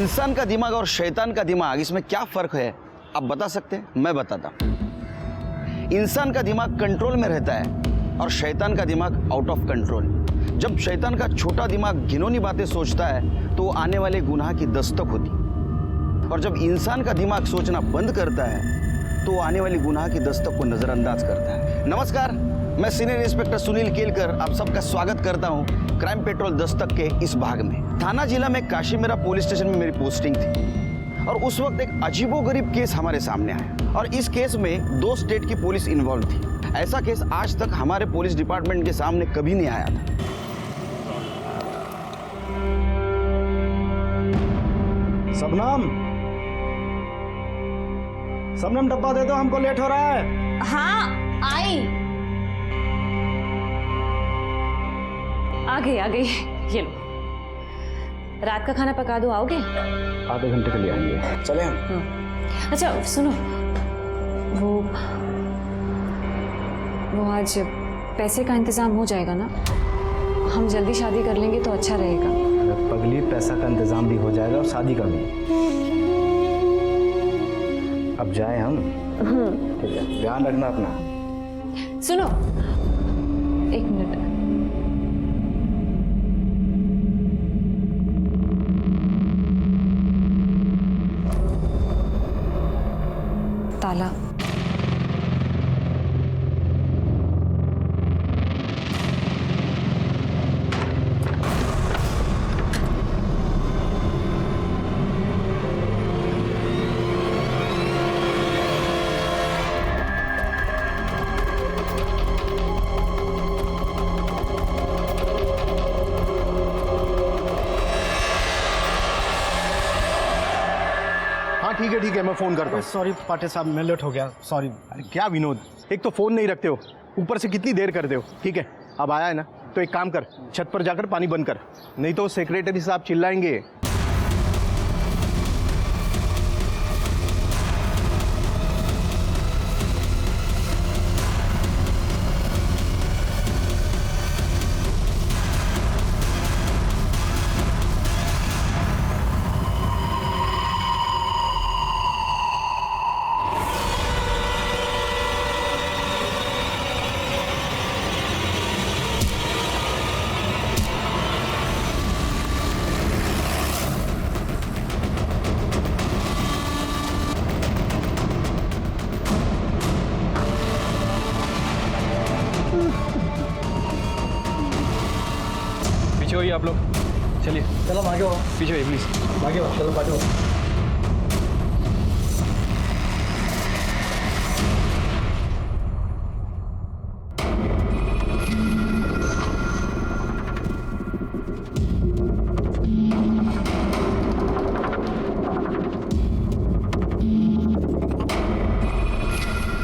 इंसान का दिमाग और शैतान का दिमाग, इसमें क्या फर्क है आप बता सकते हैं? मैं बताता हूं। इंसान का दिमाग कंट्रोल में रहता है और शैतान का दिमाग आउट ऑफ कंट्रोल। जब शैतान का छोटा दिमाग घिनौनी बातें सोचता है तो आने वाले गुनाह की दस्तक होती, और जब इंसान का दिमाग सोचना बंद करता है तो आने वाली गुनाह की दस्तक को नजरअंदाज करता है। नमस्कार, मैं सीनियर इंस्पेक्टर सुनील केलकर आप सबका स्वागत करता हूं क्राइम पेट्रोल दस्तक के इस भाग में। थाना जिला में काशीमेरा पुलिस स्टेशन में मेरी पोस्टिंग थी और उस वक्त एक अजीबोगरीब केस हमारे सामने आया और इस केस में 2 स्टेट की पुलिस इन्वॉल्व थी। ऐसा केस आज तक हमारे पुलिस डिपार्टमेंट के सामने कभी नहीं आया था। सबनम डब्बा दे दो, हमको लेट हो रहा है। हाँ आई, आ गई ये लो। रात का खाना पका दो, आओगे? आधे घंटे के लिए आएंगे, चले हम। अच्छा सुनो, वो आज पैसे का इंतजाम हो जाएगा ना? हम जल्दी शादी कर लेंगे तो अच्छा रहेगा। पगली, पैसा का इंतजाम भी हो जाएगा और शादी का भी। अब जाए हम? ठीक है, ध्यान रखना अपना। सुनो, एक मिनट। ताला। ठीक है, मैं फोन करता हूँ। सॉरी पाटे साहब, मैं लेट हो गया, सॉरी। अरे क्या विनोद, एक तो फोन नहीं रखते हो, ऊपर से कितनी देर करते हो। ठीक है, अब आया है ना तो एक काम कर, छत पर जाकर पानी बंद कर, नहीं तो सेक्रेटरी साहब चिल्लाएंगे। पीछे होइए आप लोग, चलिए। चलो आगे हो, पीछे होइए प्लीज। आगे हो, चलो आगे हो।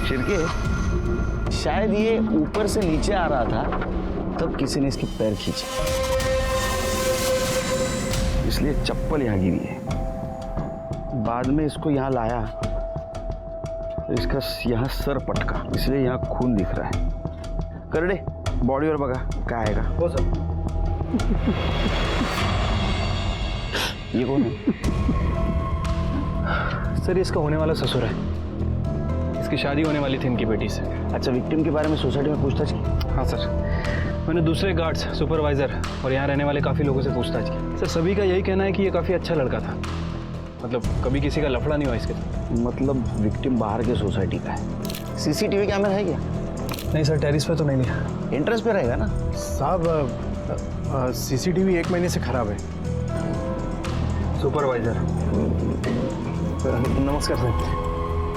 शिरके, शायद ये ऊपर से नीचे आ रहा था तब किसी ने इसके पैर खींचे, इसलिए चप्पल यहाँ गिरी है। बाद में इसको यहाँ लाया तो इसका यहाँ सर पटका, इसलिए यहाँ खून दिख रहा है। करड़े बॉडी और बघा क्या आएगा। हो सर। ये कौन है? सर इसका होने वाला ससुर है, इसकी शादी होने वाली थी इनकी बेटी से। अच्छा, विक्टिम के बारे में सोसाइटी में पूछताछ की? हाँ सर, मैंने दूसरे गार्ड्स, सुपरवाइजर और यहाँ रहने वाले काफ़ी लोगों से पूछताछ की। सर सभी का यही कहना है कि ये काफ़ी अच्छा लड़का था, मतलब कभी किसी का लफड़ा नहीं हुआ इसके साथ। मतलब विक्टिम बाहर के सोसाइटी का है। सीसीटीवी कैमरा है क्या? नहीं सर, टेरिस पे तो नहीं लिया। एंट्रेंस पे रहेगा ना साहब, सीसीटीवी 1 महीने से खराब है। सुपरवाइजर। नमस्कार सर,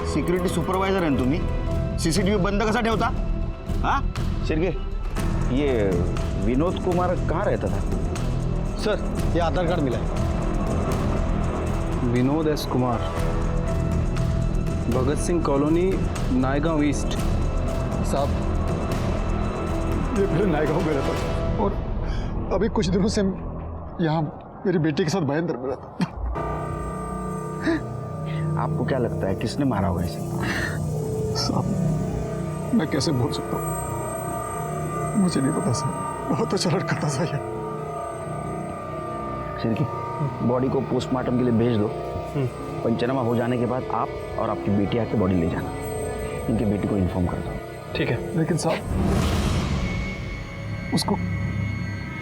सिक्युरिटी सुपरवायझर आहे ना तुम्ही? सीसीटीवी बंद कसा ठेवता? हाँ शिर्के, ये विनोद कुमार कहाँ रहता था? सर ये आधार कार्ड मिला है। Vinod S Kumar, Bhagat Singh colony, Naigaon east. साहब ये मेरे नायगांव में रहता था और अभी कुछ दिनों से यहाँ मेरी बेटी के साथ भयंकर में रहता। आपको क्या लगता है किसने मारा होगा इसे? साहब मैं कैसे बोल सकता हूँ, मुझे नहीं पता साहब, बहुत अच्छा लड़का था सही। शिर्के, बॉडी को पोस्टमार्टम के लिए भेज दो। पंचनामा हो जाने के बाद आप और आपकी बेटी आके बॉडी ले जाना। इनकी बेटी को इन्फॉर्म कर दो। ठीक है। लेकिन साहब उसको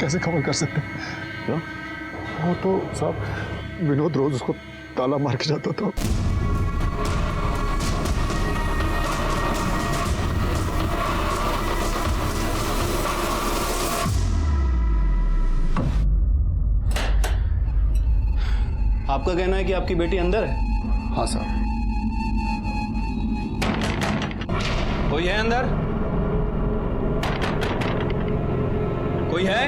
कैसे खबर कर सकते हैं? क्यों? वो तो साहब विनोद रोज उसको ताला मार के जाता था। आपका कहना है कि आपकी बेटी अंदर है? हाँ साहब। कोई है अंदर? कोई है?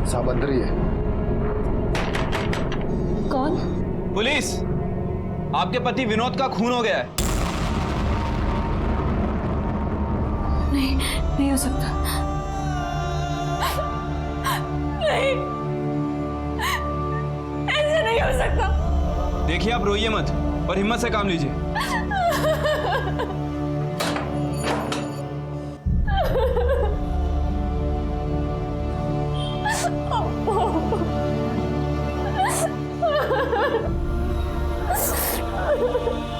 साहब अंदर ही है। कौन? पुलिस! आपके पति विनोद का खून हो गया है। नहीं हो सकता। नहीं, ऐसे नहीं हो सकता। देखिए आप रोइए मत और हिम्मत से काम लीजिए।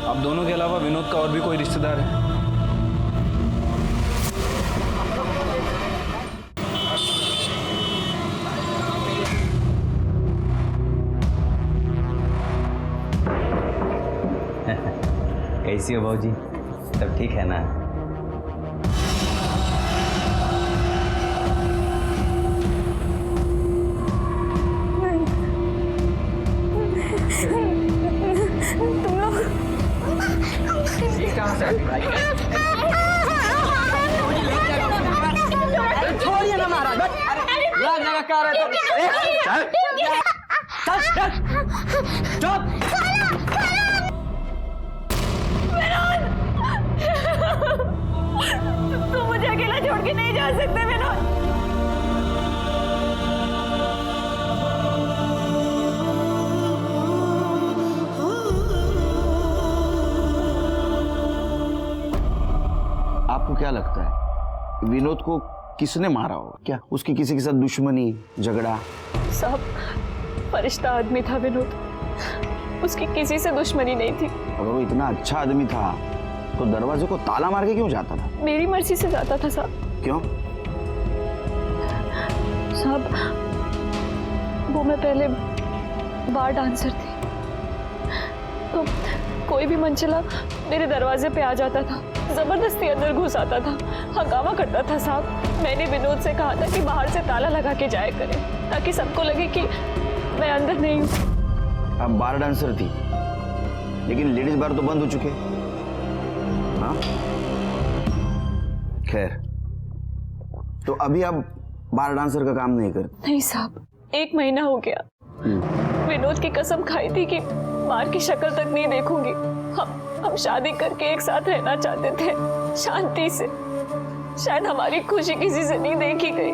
आप दोनों के अलावा विनोद का और भी कोई रिश्तेदार है? कैसी हो भाजी? सब ठीक है ना? तुम लोग छोड़िए ना महाराज, लाख जगह कह रहे चुप। तुम मुझे अकेला छोड़ के नहीं जा सकते विनोद। आपको क्या लगता है विनोद को किसने मारा होगा? क्या उसकी किसी के साथ दुश्मनी, झगड़ा? साहब, फरिश्ता आदमी था विनोद, उसकी किसी से दुश्मनी नहीं थी। अगर वो इतना अच्छा आदमी था तो दरवाजे को ताला मार के क्यों जाता था? मेरी मर्जी से जाता था साहब। क्यों? साहब, वो मैं पहले बार डांसर थी, तो कोई भी मनचला मेरे दरवाजे पे आ जाता था, जबरदस्ती अंदर घुस आता था, हंगामा करता था साहब। मैंने विनोद से कहा था कि बाहर से ताला लगा के जाया करें ताकि सबको लगे कि मैं अंदर नहीं हूँ। अब बार डांसर थी, लेकिन लेडीज बार तो बंद हो चुके। हाँ, खैर, तो अभी आप बार डांसर का काम नहीं करते? नहीं साहब, 1 महीना हो गया। विनोद की कसम खाई थी कि बार की शक्ल तक नहीं देखूंगी। हम शादी करके एक साथ रहना चाहते थे, शांति से। शायद हमारी खुशी किसी से नहीं देखी गई।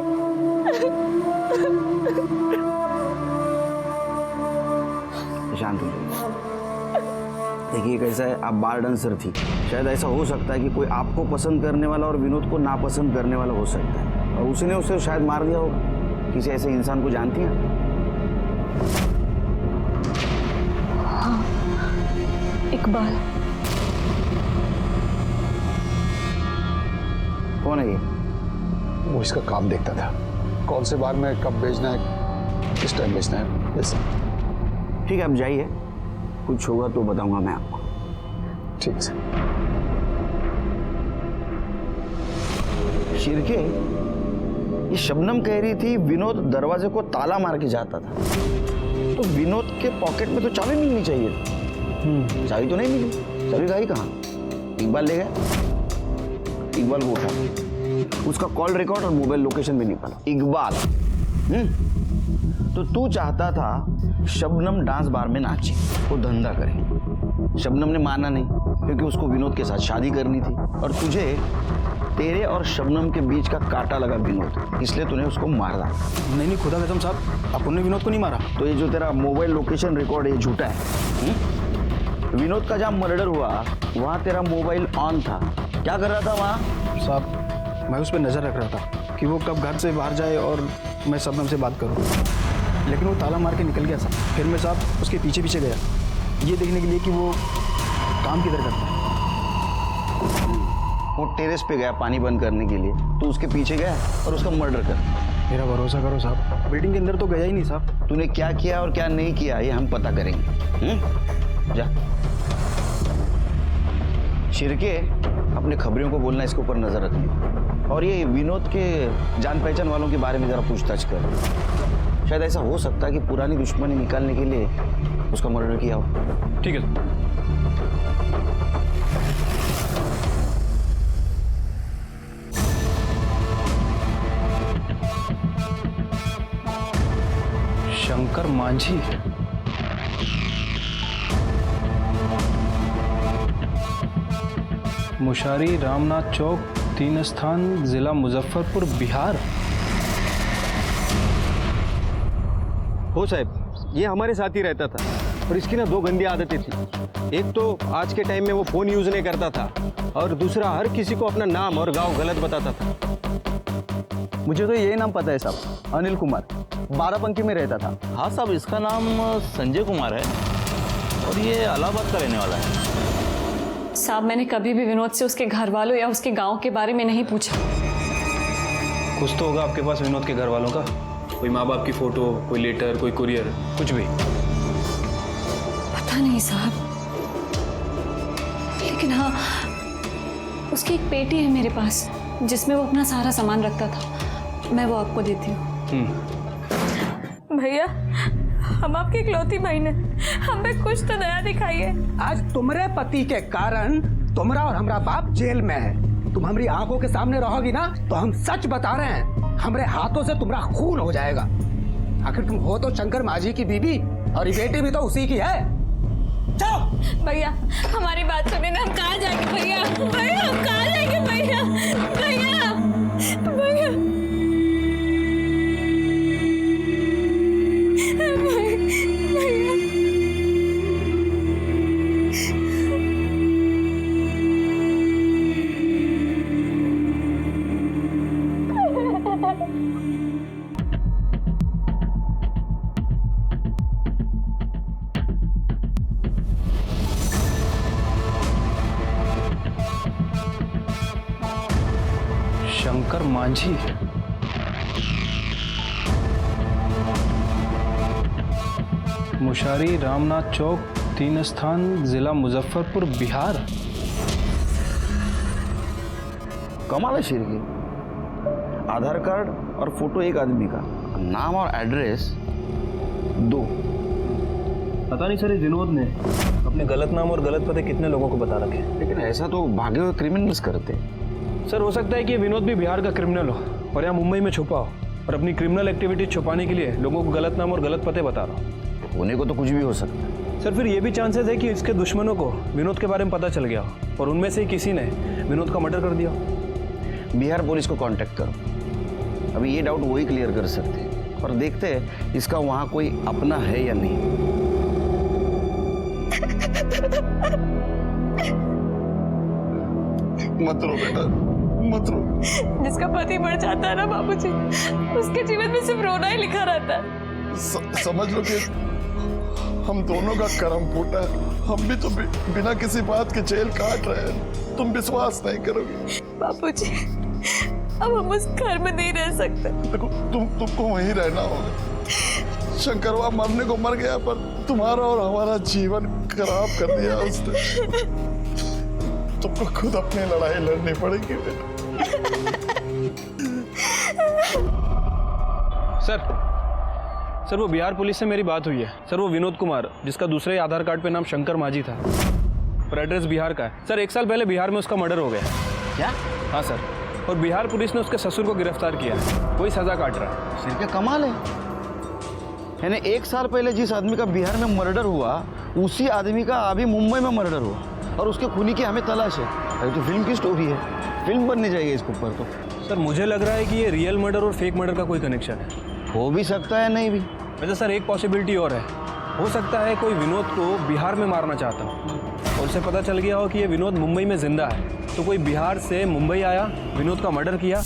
शांत हो जाइए। देखिए कैसा है, आप बार डांसर थी, शायद ऐसा हो सकता है कि कोई आपको पसंद करने वाला और विनोद को नापसंद करने वाला हो सकता है, और उसने उसे शायद मार दिया होगा। किसी ऐसे इंसान को जानती हैं? हाँ, इकबाल। कौन है ये? वो इसका काम देखता था, कौन से बार में कब भेजना है, किस टाइम भेजना है, ये सब। ठीक है, आप जाइए, कुछ होगा तो बताऊंगा मैं आपको। ठीक है। शिरके, ये शबनम कह रही थी विनोद दरवाजे को ताला मार के जाता था, तो विनोद के पॉकेट में तो चाबी मिलनी चाहिए। चाबी तो नहीं मिली। चाबी गई कहाँ? इकबाल ले गया। इकबाल को उठा, उसका कॉल रिकॉर्ड और मोबाइल लोकेशन भी निकाला। इकबाल, तो तू चाहता था शबनम डांस बार में नाचे, वो धंधा करे। शबनम ने माना नहीं क्योंकि उसको विनोद के साथ शादी करनी थी, और तुझे तेरे और शबनम के बीच का कांटा लगा विनोद, इसलिए तूने उसको मारा। नहीं खुदा कसम साहब, आपने विनोद को नहीं मारा। तो ये जो तेरा मोबाइल लोकेशन रिकॉर्ड है, ये झूठा है। विनोद का जहाँ मर्डर हुआ वहाँ तेरा मोबाइल ऑन था, क्या कर रहा था वहाँ? साहब, मैं उस पर नजर रख रहा था कि वो कब घर से बाहर जाए और मैं शबनम से बात करूं। लेकिन वो ताला मार के निकल गया साहब। फिर मैं साहब उसके पीछे पीछे गया ये देखने के लिए कि वो काम किधर करता है। वो टेरेस पे गया पानी बंद करने के लिए, तो उसके पीछे गया और उसका मर्डर कर। मेरा भरोसा करो साहब, बिल्डिंग के अंदर तो गया ही नहीं साहब। तूने क्या किया और क्या नहीं किया ये हम पता करेंगे। जा शिरके, अपने खबरियों को बोलना, इसके ऊपर नजर रखनी। और ये विनोद के जान पहचान वालों के बारे में जरा पूछताछ कर। शायद ऐसा हो सकता है कि पुरानी दुश्मनी निकालने के लिए उसका मर्डर किया हो। ठीक है। शंकर मांझी, मुशारी रामनाथ चौक 3 स्थान, जिला मुजफ्फरपुर, बिहार। हो साहब, ये हमारे साथ ही रहता था और इसकी ना 2 गंदी आदतें थी। एक तो आज के टाइम में वो फ़ोन यूज़ नहीं करता था और दूसरा हर किसी को अपना नाम और गांव गलत बताता था। मुझे तो यही नाम पता है साहब, अनिल कुमार, बाराबंकी में रहता था। हाँ साहब, इसका नाम संजय कुमार है और ये इलाहाबाद का रहने वाला है। साहब मैंने कभी भी विनोद से उसके घर वालों या उसके गांव के बारे में नहीं पूछा। कुछ तो होगा आपके पास विनोद के घर वालों का, कोई माँ बाप की फोटो, कोई लेटर, कोई कुरियर, कुछ भी। पता नहीं साहब, लेकिन हाँ उसकी एक पेटी है मेरे पास जिसमें वो अपना सारा सामान रखता था। मैं वो आपको देती हूँ। भैया, हम आपकी इकलौती बहन है, हमें कुछ तो दया दिखाइए। आज तुम्हारे पति के कारण तुम्हारा और हमारा बाप जेल में है। तुम हमारी आंखों के सामने रहोगी ना तो हम सच बता रहे हैं, हमारे हाथों से तुम्हारा खून हो जाएगा। आखिर तुम हो तो शंकर माझी की बीबी और ये बेटी भी तो उसी की है। चलो भैया हमारी बात सुनिए ना, हम कहाँ जाएंगे भैया? भैया हम कहाँ जाएंगे भैया? भैया भैया शंकर मांझी, मुशारी रामनाथ चौक 3 स्थान, जिला मुजफ्फरपुर, बिहार। कमाल है शिरके, आधार कार्ड और फोटो एक आदमी का, नाम और एड्रेस 2। पता नहीं सर, इस विनोद ने अपने गलत नाम और गलत पते कितने लोगों को बता रखे। लेकिन ऐसा तो भागे हुए क्रिमिनल्स करते। सर हो सकता है कि ये विनोद भी बिहार का क्रिमिनल हो और यहाँ मुंबई में छुपा हो और अपनी क्रिमिनल एक्टिविटी छुपाने के लिए लोगों को गलत नाम और गलत पते बता रहा हो। होने को तो कुछ भी हो सकता है। सर फिर ये भी चांसेस है कि इसके दुश्मनों को विनोद के बारे में पता चल गया हो और उनमें से किसी ने विनोद का मर्डर कर दिया हो। बिहार पुलिस को कांटेक्ट करो, अभी ये डाउट वही क्लियर कर सकते हैं और देखते हैं इसका वहाँ कोई अपना है या नहीं। मत रो बेटा, मत रो। जिसका पति मर जाता है ना बाबूजी, उसके जीवन में सिर्फ रोना ही लिखा रहता है। समझ लो कि हम दोनों का कर्म फूटा है। हम भी तो बिना किसी बात के जेल काट रहे हैं। तुम विश्वास नहीं करोगे बाबूजी, अब हम उस घर में नहीं रह सकते। देखो तुमको वहीं रहना होगा। शंकरवा मरने को मर गया, पर तुम्हारा और हमारा जीवन खराब कर दिया उसने। तुमको खुद अपनी लड़ाई लड़नी पड़ेगी बेटा। सर वो बिहार पुलिस से मेरी बात हुई है। सर वो विनोद कुमार, जिसका दूसरे आधार कार्ड पे नाम शंकर मांझी था, पर एड्रेस बिहार का है। सर 1 साल पहले बिहार में उसका मर्डर हो गया। क्या? हाँ सर, और बिहार पुलिस ने उसके ससुर को गिरफ्तार किया है, वही सजा काट रहा है। शिरके कमाल है, यानी 1 साल पहले जिस आदमी का बिहार में मर्डर हुआ उसी आदमी का अभी मुंबई में मर्डर हुआ और उसके खूनी की हमें तलाश है। अरे तो फिल्म की स्टोरी है, फिल्म बननी चाहिए इसके ऊपर तो। सर मुझे लग रहा है कि ये रियल मर्डर और फेक मर्डर का कोई कनेक्शन है। हो भी सकता है, नहीं भी। वैसे सर एक पॉसिबिलिटी और है, हो सकता है कोई विनोद को बिहार में मारना चाहता हो और उसे पता चल गया हो कि ये विनोद मुंबई में जिंदा है, तो कोई बिहार से मुंबई आया, विनोद का मर्डर किया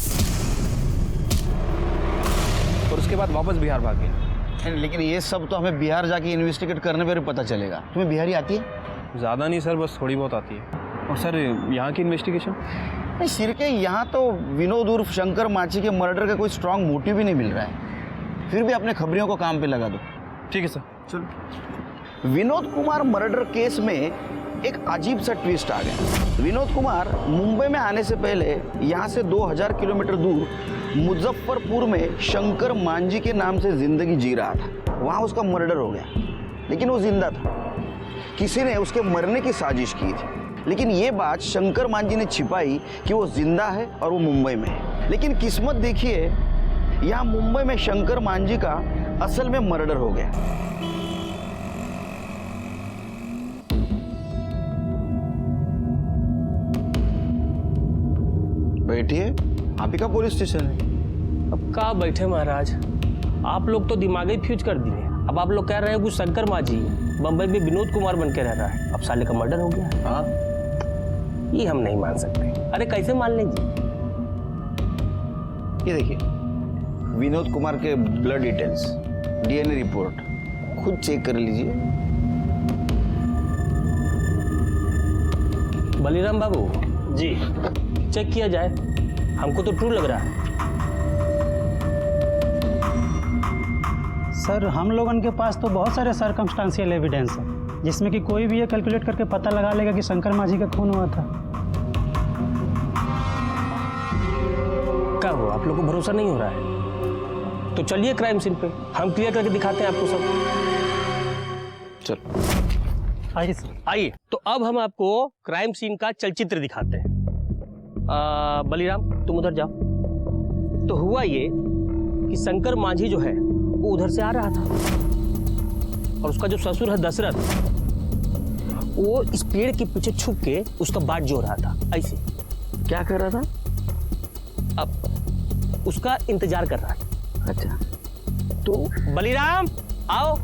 उसके बाद वापस बिहार भाग गया। लेकिन ये सब तो हमें बिहार जाके इन्वेस्टिगेट करने पर पता चलेगा। तुम्हें बिहारी आती है? ज़्यादा नहीं सर, बस थोड़ी बहुत आती है। और सर यहाँ की इन्वेस्टिगेशन? नहीं सिरके, यहाँ तो विनोद उर्फ शंकर माची के मर्डर का कोई स्ट्रांग मोटिव भी नहीं मिल रहा है। फिर भी अपने खबरियों को काम पे लगा दो। ठीक है सर। चलो। विनोद कुमार मर्डर केस में एक अजीब सा ट्विस्ट आ गया। विनोद कुमार मुंबई में आने से पहले यहाँ से 2000 किलोमीटर दूर मुजफ्फरपुर में शंकर मांझी के नाम से जिंदगी जी रहा था। वहाँ उसका मर्डर हो गया, लेकिन वो जिंदा था। किसी ने उसके मरने की साजिश की थी, लेकिन ये बात शंकर मांझी ने छिपाई कि वो जिंदा है और वो मुंबई में है। लेकिन किस्मत देखिए, यहाँ मुंबई में शंकर मांझी का असल में मर्डर हो गया। बैठिए, आप ही का पुलिस स्टेशन है। अब कहाँ बैठे महाराज, आप लोग तो दिमाग ही फ्यूज कर दिए। अब आप लोग कह रहे हो कि शंकर मांझी बंबई में विनोद कुमार बन के रह रहा है, अब साले का मर्डर हो गया। हाँ, ये हम नहीं मान सकते। अरे कैसे मान लेंगे? ये देखिए, विनोद कुमार के ब्लड डिटेल्स, डीएनए रिपोर्ट खुद चेक कर लीजिए। बलिराम बाबू जी, चेक किया जाए, हमको तो ट्रू लग रहा है। सर हम लोगों के पास तो बहुत सारे सर्कमस्टांशियल एविडेंस है, जिसमें कि कोई भी ये कैलकुलेट करके पता लगा लेगा कि शंकर मांझी का खून हुआ था। क्या हुआ, आप लोग को भरोसा नहीं हो रहा है? तो चलिए क्राइम सीन पे, हम क्लियर करके दिखाते हैं आपको सब। चलो आइए सर। आइए, तो अब हम आपको क्राइम सीन का चलचित्र दिखाते हैं। बलिराम तुम उधर जाओ। तो हुआ ये कि शंकर मांझी जो है वो उधर से आ रहा था, और उसका जो ससुर है दशरथ, वो इस पेड़ के पीछे छुप के उसका बाट जो रहा था। ऐसे क्या कर रहा था? अब उसका इंतजार कर रहा था। अच्छा, तो बलिराम आओ।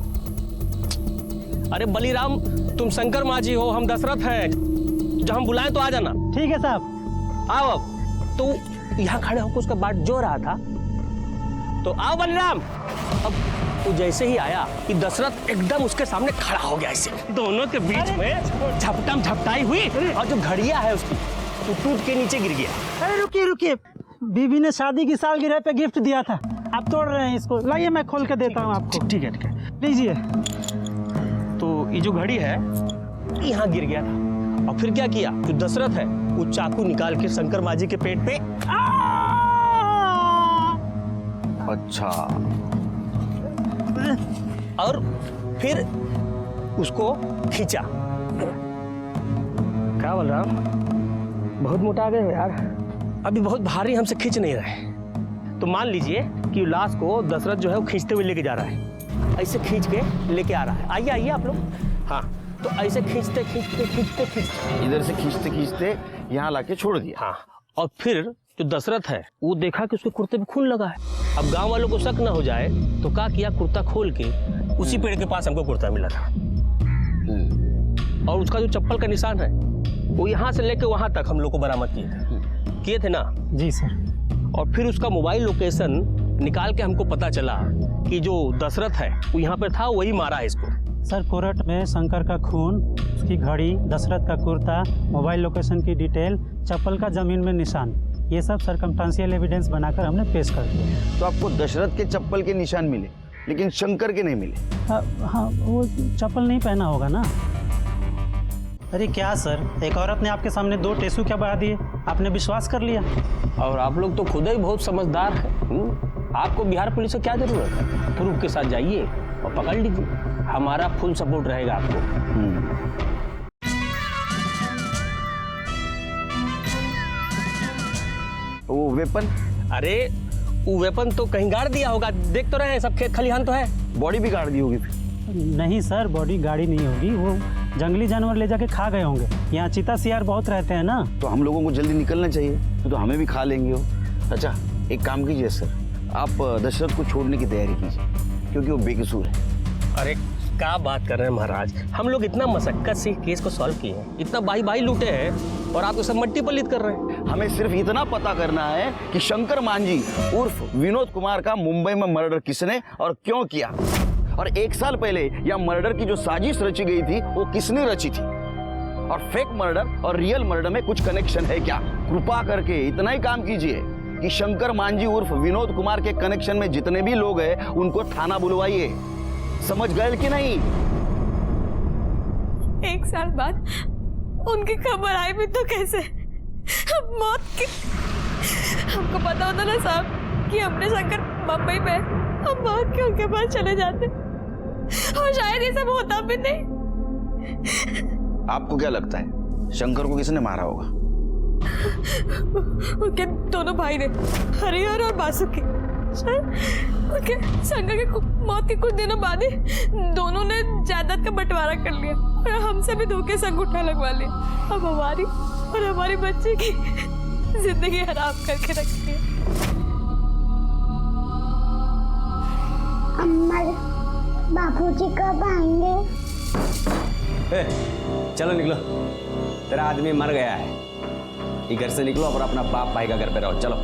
अरे बलिराम, तुम शंकर मांझी हो, हम दशरथ हैं, जब हम बुलाएं तो आ जाना। ठीक है साहब। आओ। अब तो यहाँ खड़े होकर उसका बाट जो रहा था, तो आओ बलिराम। अब वो जैसे ही आया कि दशरथ एकदम उसके सामने खड़ा हो गया, ऐसे दोनों के बीच में झपटम झपटाई हुई, और जो घड़िया है उसकी तो टूट के नीचे गिर गया। अरे रुकिए रुकिए, बीबी ने शादी की सालगिरह पे गिफ्ट दिया था, आप तोड़ रहे हैं इसको। लाइए मैं खोल के देता हूँ आपको। ठीक है लीजिए। तो ये जो घड़ी है यहाँ गिर गया था, और फिर क्या किया, जो दशरथ है वो चाकू निकाल के शंकर मांझी के पेट पे अच्छा, और फिर उसको खींचा। क्या बोल रहा हूँ, बहुत मोटा आ गए हो यार, अभी बहुत भारी हमसे खींच नहीं रहे। तो मान लीजिए कि लाश को दशरथ जो है वो खींचते हुए लेके जा रहा है, ऐसे खींच के लेके आ रहा है। आइए आइए आप लोग। हाँ, तो ऐसे खींचते खींचते खींचते खींचते इधर से खींचते खींचते यहाँ लाके छोड़ दिया। हाँ, और फिर जो दशरथ है वो देखा कि उसके कुर्ते पे खून लगा है। अब गांव वालों को शक न हो जाए तो क्या किया, कुर्ता खोल के उसी पेड़ के पास हमको कुर्ता मिला था, और उसका जो चप्पल का निशान है वो यहाँ से लेके वहां तक हम लोग को बरामद किए थे ना। जी सर। और फिर उसका मोबाइल लोकेशन निकाल के हमको पता चला कि जो दशरथ है वो यहाँ पे था, वही मारा है इसको। सर कोर्ट में शंकर का खून, उसकी घड़ी, दशरथ का कुर्ता, मोबाइल लोकेशन की डिटेल, चप्पल का जमीन में निशान, ये सब सर्कमस्टांशियल एविडेंस बनाकर हमने पेश कर दिया। तो आपको दशरथ के चप्पल के निशान मिले, लेकिन शंकर के नहीं मिले। हाँ, वो चप्पल नहीं पहना होगा ना। अरे क्या सर, एक औरत ने आपके सामने 2 टेसू क्या बढ़ा दिए, आपने विश्वास कर लिया। और आप लोग तो खुद ही बहुत समझदार हैं। आपको बिहार पुलिस से क्या जरूरत है, प्रूफ के साथ जाइए और पकड़ लीजिए, हमारा फुल सपोर्ट रहेगा आपको। वो वेपन? अरे वो वेपन तो कहीं गाड़ दिया होगा, देख तो रहे हैं, सब खेत खलिहान तो है। बॉडी भी गाड़ दी होगी फिर? नहीं सर, बॉडी गाड़ी नहीं होगी, वो जंगली जानवर ले जाके खा गए होंगे। यहाँ चीता सियार बहुत रहते हैं ना। तो हम लोगों को जल्दी निकलना चाहिए, तो हमें भी खा लेंगे वो। अच्छा एक काम कीजिए सर, आप दशरथ को छोड़ने की तैयारी कीजिए, क्योंकि वो बेकसूर है। अरे क्या बात कर रहे हैं महाराज, हम लोग इतना मशक्कत से केस को सॉल्व किए हैं, इतना बाही बाही लूटे हैं, और आप तो सब मट्टी पल्लित कर रहे हैं। हमें सिर्फ इतना पता करना है कि शंकर मांझी उर्फ विनोद कुमार का मुंबई में मर्डर किसने और क्यों किया, और 1 साल पहले यह मर्डर की जो साजिश रची गई थी वो किसने रची थी, और फेक मर्डर और रियल मर्डर में कुछ कनेक्शन है क्या। कृपा करके इतना ही काम कीजिए कि शंकर मांझी उर्फ विनोद कुमार के कनेक्शन में जितने भी लोग हैं उनको थाना बुलवाइए। समझ गए कि नहीं? 1 साल बाद उनकी खबर आई भी तो कैसे? मौत की। हमको पता होता ना साहब कि हमने शंकर मुंबई में, हम भाग के उनके पास चले जाते और शायद ये सब होता भी नहीं। आपको क्या लगता है शंकर को किसने मारा होगा? उनके दोनों भाई ने, हरिहर और बासुकी। उनके शंकर के मौत के कुछ दिनों बाद ही दोनों ने जायदाद का बंटवारा कर लिया और हमसे भी धोखे से अंगूठा लगवा लिया। अब हमारी और हमारे बच्चे की जिंदगी हराम करके रखी है। अम्मा, बापूजी कब आएंगे? चलो निकलो, तेरा आदमी मर गया है। ये घर से निकलो और अपना बाप भाई का घर पे रहो। चलो,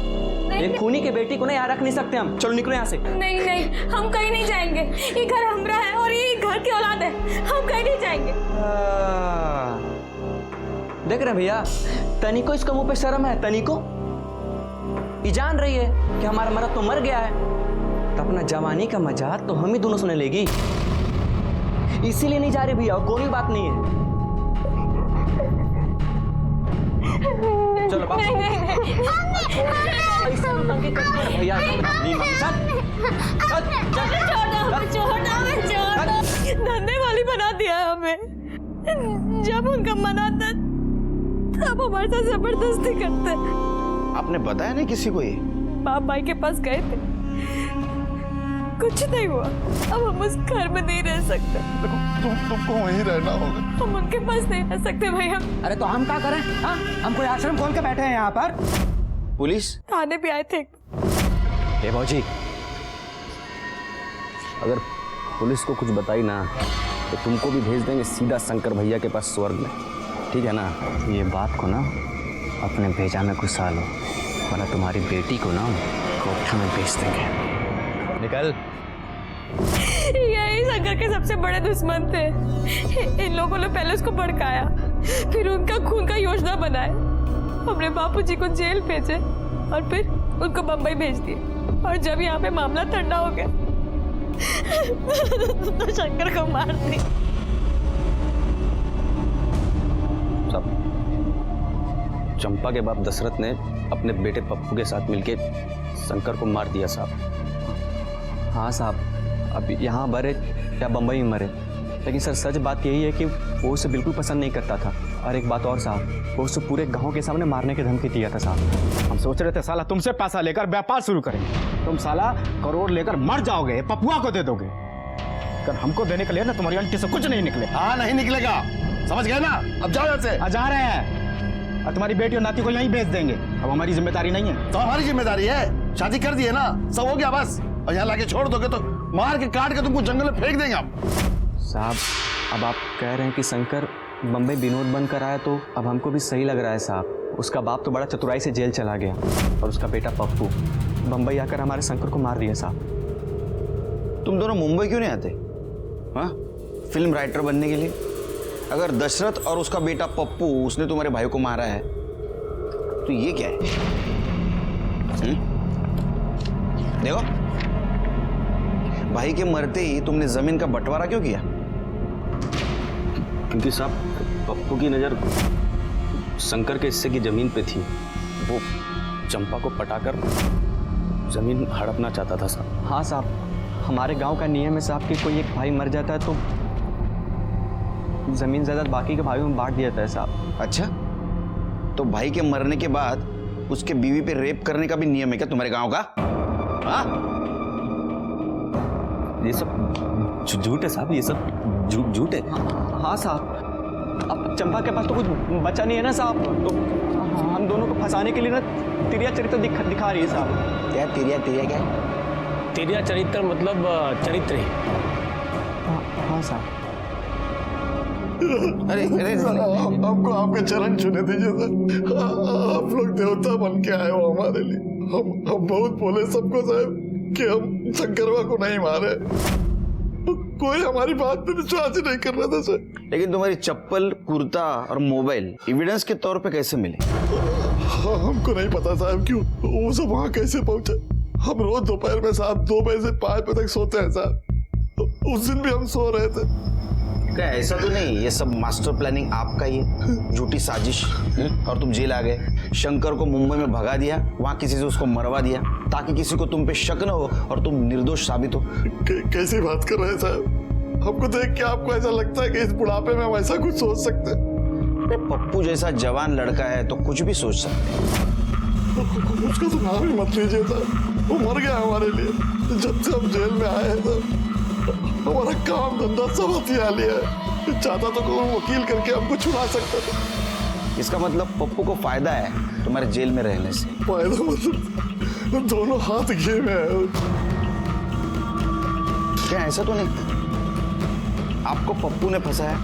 एक खूनी की बेटी को ना यहाँ रख नहीं सकते हम। चलो निकलो यहाँ से। नहीं नहीं, हम कहीं नहीं जाएंगे। ये घर हमारा है और ये घर की औलाद है, हम कहीं नहीं जाएंगे। देख रहे भैया, तनिको इसको मुंह पे शर्म है। तनिको ये जान रही है कि हमारा मर्द तो मर गया है, तो अपना जवानी का मजा तो हम ही दोनों सुने लेगी। इसीलिए नहीं जा रहे भैया, कोई बात नहीं है। चलो बाप। भैया धंधे वाली बना दिया है हमें। जब उनका मना था तब हमारे साथ जबरदस्ती करते। आपने बताया नहीं किसी को? ये बाप भाई के पास गए थे, कुछ नहीं हुआ। अब हम उस घर में नहीं रह सकते। तुमको वहीं रहना होगा। हम उनके पास नहीं रह सकते भैया। अरे तो हम क्या करें? हाँ, हम कोई आश्रम खोल के बैठे हैं यहाँ पर। पुलिस थाने भी आए थे। ए भौजी, अगर पुलिस को कुछ बताई ना तो तुमको भी भेज देंगे सीधा शंकर भैया के पास स्वर्ग में, ठीक है ना? ये बात को ना अपने भेजा में घुसा लो, वरना तुम्हारी बेटी को ना कोठा में भेज देंगे। निकल। यही शंकर के सबसे बड़े दुश्मन थे। इन लोगों ने पहले उसको भड़काया, फिर उनका खून का योजना बनाया। हमने बापूजी को जेल भेजे और फिर उनको बंबई भेज दिए। और जब यहाँ पे मामला ठंडा हो गया तो शंकर को मार दी। चंपा के बाप दशरथ ने अपने बेटे पप्पू के साथ मिलके शंकर को मार दिया साहब। हाँ साहब, अब यहाँ मरे या बम्बई में मरे, लेकिन सर सच बात यही है कि वो उसे बिल्कुल पसंद नहीं करता था। और एक बात और साहब, वो उसे पूरे गांव के सामने मारने की धमकी दिया था साहब। हम सोच रहे थे साला तुमसे पैसा लेकर व्यापार शुरू करेंगे, तुम साला करोड़ लेकर मर जाओगे, पपुआ को दे दोगे। अगर हमको देने के लिए ना तुम्हारी आंटी से कुछ नहीं निकले। हाँ, नहीं निकलेगा, समझ गए ना? अब जाओ यहाँ से। जा रहे हैं, और तुम्हारी बेटी और नाती को यहीं भेज देंगे। अब हमारी जिम्मेदारी नहीं है। तो हमारी जिम्मेदारी है, शादी कर दी है ना, सब हो गया बस। और यहाँ लाके छोड़ दोगे तो मार के काट के तुमको जंगल में फेंक देंगे आप। साहब, अब आप कह रहे हैं कि शंकर बम्बई विनोद बनकर आया, तो अब हमको भी सही लग रहा है साहब। उसका बाप तो बड़ा चतुराई से जेल चला गया और उसका बेटा पप्पू बम्बई आकर हमारे शंकर को मार दिया साहब। तुम दोनों मुंबई क्यों नहीं आते? हाँ, फिल्म राइटर बनने के लिए? अगर दशरथ और उसका बेटा पप्पू उसने तुम्हारे भाई को मारा है तो ये क्या है? देखो, भाई के मरते ही तुमने जमीन का बंटवारा क्यों किया? क्योंकि साहब पप्पू की नज़र शंकर के हिस्से की जमीन पे थी। वो चंपा को पटाकर जमीन हड़पना चाहता था साहब। हाँ साहब, हमारे गांव का नियम है साहब कि कोई एक भाई मर जाता है तो जमीन जायदाद बाकी के भाइयों में बांट दिया जाता है साहब। अच्छा, तो भाई के मरने के बाद उसके बीवी पे रेप करने का भी नियम है क्या तुम्हारे गांव का? हाँ, ये सब झूठ है साहब, ये सब झूठ है। हाँ साहब, अब चंपा के पास तो कुछ बचा नहीं है ना साहब, तो हम दोनों को फंसाने के लिए ना तिरिया चरित्र दिखा रही है साहब। क्या तिरिया क्या? तेरिया चरित्र मतलब चरित्र ही। हाँ साहब। अरे अरे हमको आपके चरण छूने दीजिए सर। आप लोग देवता बन के आए हो हमारे लिए। हम बहुत बोले सबको साहब कि हम शंकरवा को नहीं मारे, कोई हमारी बात पे विश्वास ही नहीं कर रहा था सर। लेकिन तुम्हारी चप्पल, कुर्ता और मोबाइल एविडेंस के तौर पे कैसे मिले? हमको नहीं पता साहब क्यों वो सब वहाँ कैसे पहुंचे। हम रोज दोपहर में साहब 2 बजे से 5 बजे तक सोते हैं साहब। उस दिन भी हम सो रहे थे। क्या ऐसा तो नहीं ये सब मास्टर प्लानिंग आपका ही है, झूठी साजिश? और तुम जेल आ गए, शंकर को मुंबई में भगा दिया, वहाँ किसी से उसको मरवा दिया ताकि किसी को तुम पे शक न हो और तुम निर्दोष साबित हो। कैसी बात कर रहे हैं साहब? हमको देख के आपको ऐसा लगता है कि इस बुढ़ापे में हम ऐसा कुछ सोच सकते हैं? पप्पू जैसा जवान लड़का है तो कुछ भी सोच सकते हैं। उसका तो नाम ही मत लीजिए साहब, वो मर गया हमारे लिए। जब से हम जेल में आए हैं साहब हमारा काम धंधा सब हथिया लिया है। चाहता तो कोई वकील करके हमको छुड़ा सकता था। इसका मतलब पप्पू को फायदा है तुम्हारे जेल में रहने से? फायदा मतलब दोनों हाथ घे में है। क्या ऐसा तो नहीं आपको पप्पू ने फंसाया,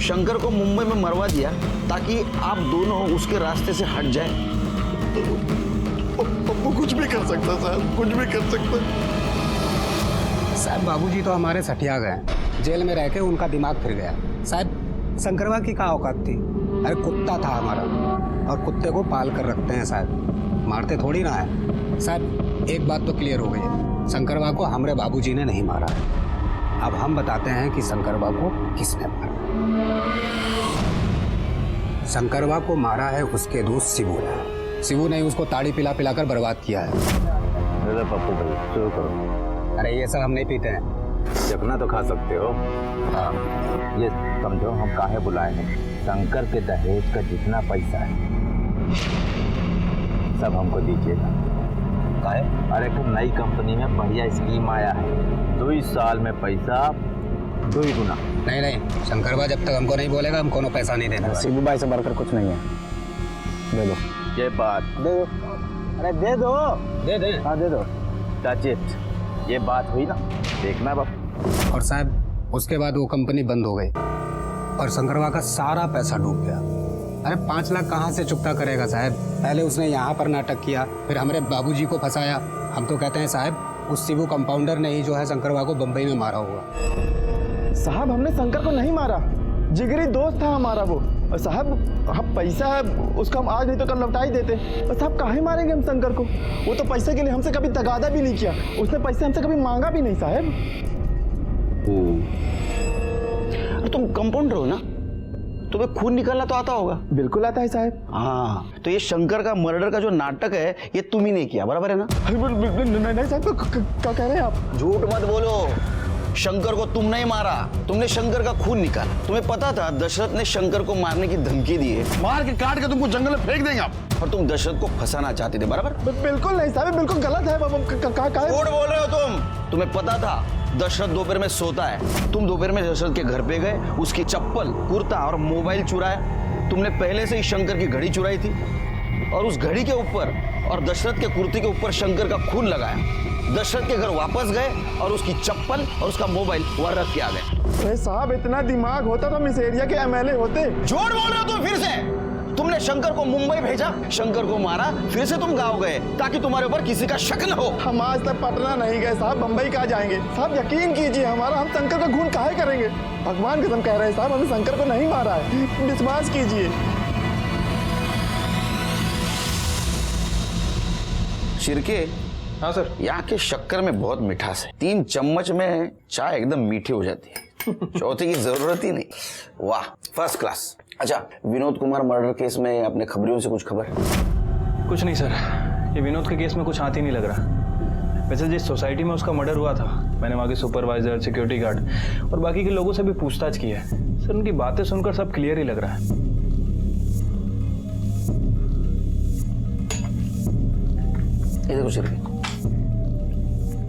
शंकर को मुंबई में मरवा दिया ताकि आप दोनों उसके रास्ते से हट जाए? पप्पू कुछ भी कर सकता साहब, कुछ भी कर सकता। साहब बाबूजी तो हमारे सठिया गए, जेल में रह के उनका दिमाग फिर गया। साहब शंकरवा की क्या औकात थी? अरे कुत्ता था हमारा, और कुत्ते को पाल कर रखते हैं साहब, मारते थोड़ी ना है। साहब एक बात तो क्लियर हो गई है, शंकरवा को हमारे बाबूजी ने नहीं मारा है। अब हम बताते हैं कि शंकरवा को किसने मारा। शंकरवा को मारा है उसके दोस्त शिवू ने। शिवू ने उसको ताड़ी पिला पिलाकर बर्बाद किया है। पप्पू भाई शुरू करो। अरे ये सब हम नहीं पीते हैं। चखना तो खा सकते हो। ये समझो हम काहे बुलाए हैं। शंकर के दहेज का जितना पैसा है सब हमको दीजिएगा। काहे? अरे एक नई कंपनी में बढ़िया स्कीम आया है, 2 साल में पैसा 2 गुना। नहीं नहीं, शंकरवा जब तक हमको नहीं बोलेगा हम कोनो पैसा नहीं देना। शिबू भाई से बढ़कर कुछ नहीं है। दे दो। ये बात दे दो। अरे दे दो। दे दे। हाँ दे दो। सचित ये बात हुई ना, देखना बाप। और साहब उसके बाद वो कंपनी बंद हो गई और शंकरवा का सारा पैसा डूब गया। अरे 5 लाख कहाँ से चुकता करेगा साहब? पहले उसने यहाँ पर नाटक किया, फिर हमारे बाबूजी को फंसाया। हम तो कहते हैं साहब उस शिबू कंपाउंडर ने ही जो है शंकरवा को बम्बई में मारा होगा। साहब हमने शंकर को नहीं मारा, जिगरी दोस्त था हमारा वो। और साहब हम पैसा है उसको हम आज नहीं तो कल लौटा ही देते। और साहब काहे मारेंगे हम शंकर को? वो तो पैसे के लिए हमसे कभी तगादा भी नहीं किया, उसने पैसे हमसे कभी मांगा भी नहीं साहब। तुम कंपाउंडर हो ना, तुम्हें खून निकालना तो आता होगा? बिल्कुल आता है साहब। हाँ तो ये शंकर का मर्डर का जो नाटक है ये तुम ही ने किया, बराबर है ना? नहीं साहब, क्या कह रहे हैं आप? झूठ मत बोलो, शंकर को तुम नहीं मारा, तुमने शंकर का खून निकाला। तुम्हें पता था दशरथ ने शंकर को मारने की धमकी दी है, मार के काट के तुमको जंगल में फेंक देंगे आप, और तुम दशरथ को फंसाना चाहते थे, बराबर? बिल्कुल नहीं साहब, बिल्कुल गलत है। झूठ बोल रहे हो तुम। तुम्हें पता था दशरथ दोपहर में सोता है, तुम दोपहर में दशरथ के घर पे गए, उसकी चप्पल, कुर्ता और मोबाइल चुराया। तुमने पहले से ही शंकर की घड़ी चुराई थी और उस घड़ी के ऊपर और दशरथ के कुर्ते के ऊपर शंकर का खून लगाया। दशरथ के घर वापस गए और उसकी चप्पल और उसका मोबाइल वहां रख के आ गए। अरे साहब इतना दिमाग होता तो हम इस एरिया के एमएलए होते। झूठ बोल रहे हो तुम फिर से। तुमने शंकर को मुंबई भेजा, शंकर को मारा, फिर से तुम गांव गए ताकि तुम्हारे ऊपर किसी का शक न हो। हम आज तक पटना नहीं गए साहब, बंबई कहाँ जाएंगे साहब? यकीन कीजिए हमारा, हम शंकर का खून काहे करेंगे? भगवान कसम कह रहे हैं साहब, हमने शंकर को नहीं मारा है, विश्वास कीजिए। शिरके। हाँ सर। यहाँ के शक्कर में बहुत मिठास है, 3 चम्मच में चाय एकदम मीठी हो जाती है, चौथे की जरूरत ही नहीं। वाह, फर्स्ट क्लास। अच्छा, विनोद कुमार मर्डर केस में अपने खबरियों से कुछ खबर? कुछ नहीं सर, ये विनोद के केस में कुछ हाथ ही नहीं लग रहा। वैसे जिस सोसाइटी में उसका मर्डर हुआ था, मैंने वहाँ के सुपरवाइजर, सिक्योरिटी गार्ड और बाकी के लोगों से भी पूछताछ की है सर। उनकी बातें सुनकर सब क्लियर ही लग रहा है। ये देखो शिरके,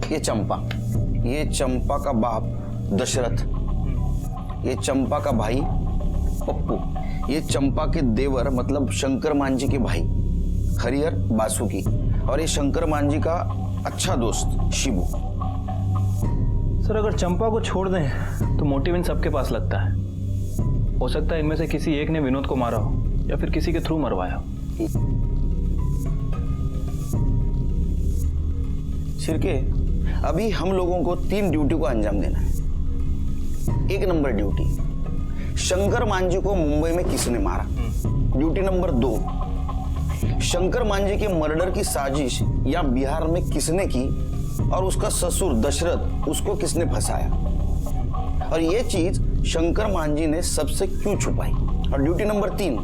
ये चंपा का बाप दशरथ, ये चंपा का भाई पप्पू, ये चंपा के देवर मतलब शंकर मांझी के भाई हरिहर बासुकी, और ये शंकर मांझी का अच्छा दोस्त शिबू। सर अगर चंपा को छोड़ दें तो मोटिव इन सबके पास लगता है। हो सकता है इनमें से किसी एक ने विनोद को मारा हो या फिर किसी के थ्रू मरवाया हो। शिर्के, अभी हम लोगों को 3 ड्यूटी को अंजाम देना है। 1 नंबर ड्यूटी, शंकर मांझी को मुंबई में किसने मारा। ड्यूटी नंबर 2, शंकर मांझी के मर्डर की साजिश या बिहार में किसने की और उसका ससुर दशरथ उसको किसने फंसाया, और ये चीज शंकर मांझी ने सबसे क्यों छुपाई। और ड्यूटी नंबर 3,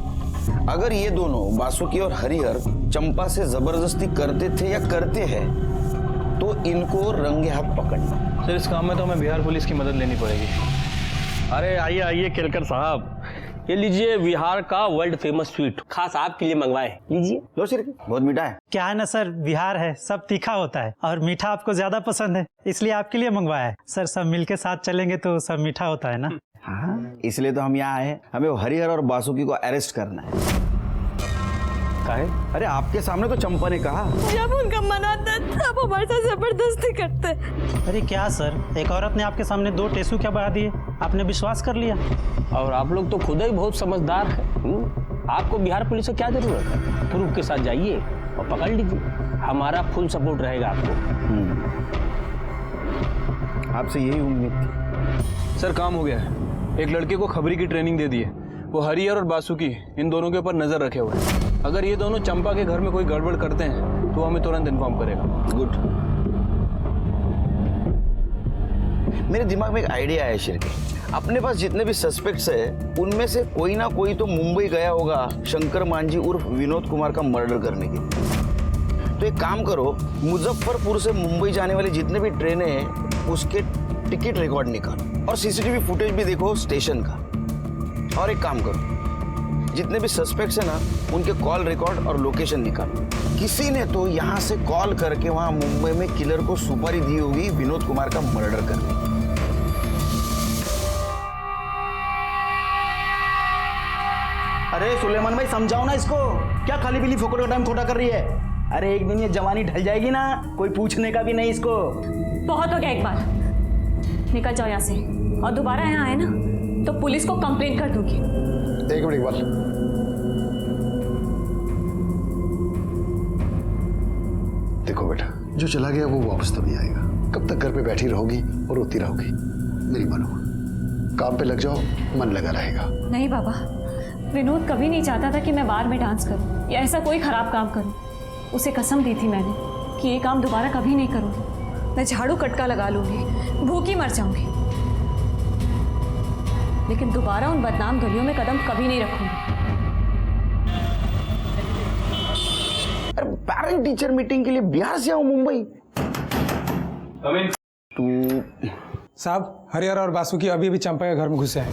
अगर ये दोनों बासुकी और हरिहर चंपा से जबरदस्ती करते थे या करते हैं तो इनको रंगे हाथ पकड़ना। सर, इस काम में तो हमें बिहार पुलिस की मदद लेनी पड़ेगी। अरे आइए आइए केलकर साहब, ये लीजिए बिहार का वर्ल्ड फेमस स्वीट, खास आपके लिए मंगवाए, लीजिए। लो शिर्के, बहुत मीठा है। क्या है ना सर, बिहार है, सब तीखा होता है और मीठा आपको ज्यादा पसंद है, इसलिए आपके लिए मंगवाया है। सर सब मिलके साथ चलेंगे तो सब मीठा होता है ना। हाँ, इसलिए तो हम यहाँ आए। हमें वो हरिहर और बासुकी को अरेस्ट करना है। काहे? अरे आपके सामने तो चंपा ने कहा। जब उनका मन आता है तब हमारे साथ जबरदस्ती करते हैं। अरे क्या सर, एक औरत ने आपके सामने 2 टेसू क्या बहा दिए, आपने विश्वास कर लिया। और आप लोग तो खुद ही बहुत समझदार हैं। आपको बिहार पुलिस से क्या जरूरत है, प्रूफ के साथ जाइए और पकड़ लीजिए, हमारा फुल सपोर्ट रहेगा आपको। आपसे यही उम्मीद थी। सर, काम हो गया है। एक लड़के को खबरी की ट्रेनिंग दे दी है। वो हरिहर और बासुकी इन दोनों के ऊपर नजर रखे हुए हैं। अगर ये दोनों चंपा के घर में कोई गड़बड़ करते हैं तो हमें तुरंत इन्फॉर्म करेगा। गुड। मेरे दिमाग में एक आइडिया है शिर्के। अपने पास जितने भी सस्पेक्ट्स है उनमें से कोई ना कोई तो मुंबई गया होगा शंकर मांझी उर्फ विनोद कुमार का मर्डर करने के लिए। तो एक काम करो, मुजफ्फरपुर से मुंबई जाने वाली जितने भी ट्रेनें हैं उसके टिकट रिकॉर्ड निकालो और सीसीटीवी फुटेज भी देखो स्टेशन का। और एक काम करो, जितने भी सस्पेक्ट्स हैं ना उनके कॉल रिकॉर्ड और लोकेशन निकालो। किसी ने तो यहाँ से कॉल करके वहां मुंबई में किलर को सुपारी दी होगी विनोद कुमार का मर्डर करने। अरे सुलेमान भाई समझाओ ना इसको, क्या खाली बिली फोकट का टाइम खोटा कर रही है। अरे एक दिन ये जवानी ढल जाएगी ना, कोई पूछने का भी नहीं इसको। बहुत हो गया, एक बार निकल जाओ यहाँ से, और दोबारा यहाँ आए ना तो पुलिस को कंप्लेंट कर दूंगी। एक मिनट इकबाल, देखो बेटा, जो चला गया वो वापस तो नहीं आएगा। कब तक घर पे बैठी रहोगी और रोती रहोगी? मेरी मानो, काम पे लग जाओ, मन लगा रहेगा। नहीं बाबा, विनोद कभी नहीं चाहता था कि मैं बार में डांस करूं या ऐसा कोई खराब काम करूं। उसे कसम दी थी मैंने कि ये काम दोबारा कभी नहीं करूंगी। मैं झाड़ू कटका लगा लूंगी, भूखी मर जाऊंगी, लेकिन दोबारा उन बदनाम गलियों में कदम कभी नहीं रखूंगी। अरे पेरेंट टीचर मीटिंग के लिए बिहार से आऊं मुंबई? तू साहब, हरिहर और बासुकी अभी भी चंपा के घर में घुसे हैं।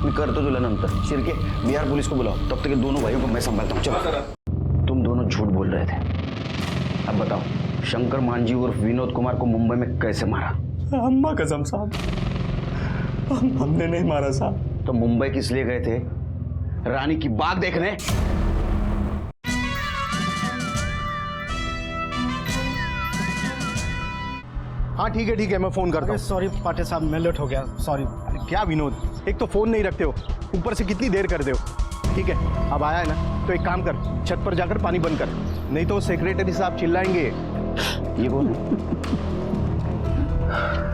मैं कर तो दुल्हन अंतर। शिर्के, बिहार पुलिस को बुलाओ, तब तक ये दोनों भाइयों को मैं संभालता हूँ। चलो। तुम दोनों झूठ बोल रहे थे, अब बताओ शंकर मांझी उर्फ विनोद कुमार को मुंबई में कैसे मारा? अम्मा कसम साहब, हमने नहीं मारा साहब। तो मुंबई किस लिए गए थे? रानी की बाग देखने? हाँ ठीक है, मैं फोन करता हूँ। सॉरी पाटे साहब, मैं लेट हो गया, सॉरी। क्या विनोद, एक तो फोन नहीं रखते हो, ऊपर से कितनी देर करते हो। ठीक है, अब आया है ना तो एक काम कर, छत पर जाकर पानी बंद कर, नहीं तो सेक्रेटरी साहब चिल्लाएंगे। ये कौन है?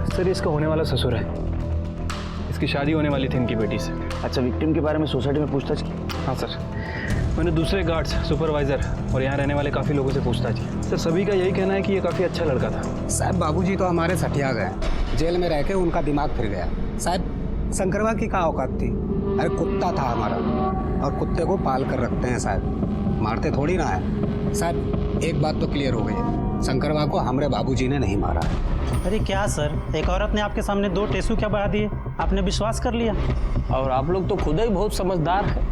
सर, इसका होने वाला ससुर है। इसकी शादी होने वाली थी इनकी बेटी से। अच्छा, विक्टिम के बारे में सोसाइटी में पूछताछ की? हाँ सर, मैंने दूसरे गार्ड्स, सुपरवाइजर और यहाँ रहने वाले काफ़ी लोगों से पूछताछ की। सर, सभी का यही कहना है कि ये काफ़ी अच्छा लड़का था। साहब बाबूजी तो हमारे सठिया गए, जेल में रह के उनका दिमाग फिर गया। साहब शंकरवा की क्या औकात थी? अरे कुत्ता था हमारा, और कुत्ते को पाल कर रखते हैं साहब, मारते थोड़ी ना है। साहब एक बात तो क्लियर हो गई है, शंकरवा को हमारे बाबूजी ने नहीं मारा है। अरे क्या सर, एक औरत ने आपके सामने 2 टेसू क्या बहा दिए, आपने विश्वास कर लिया। और आप लोग तो खुद ही बहुत समझदार हैं।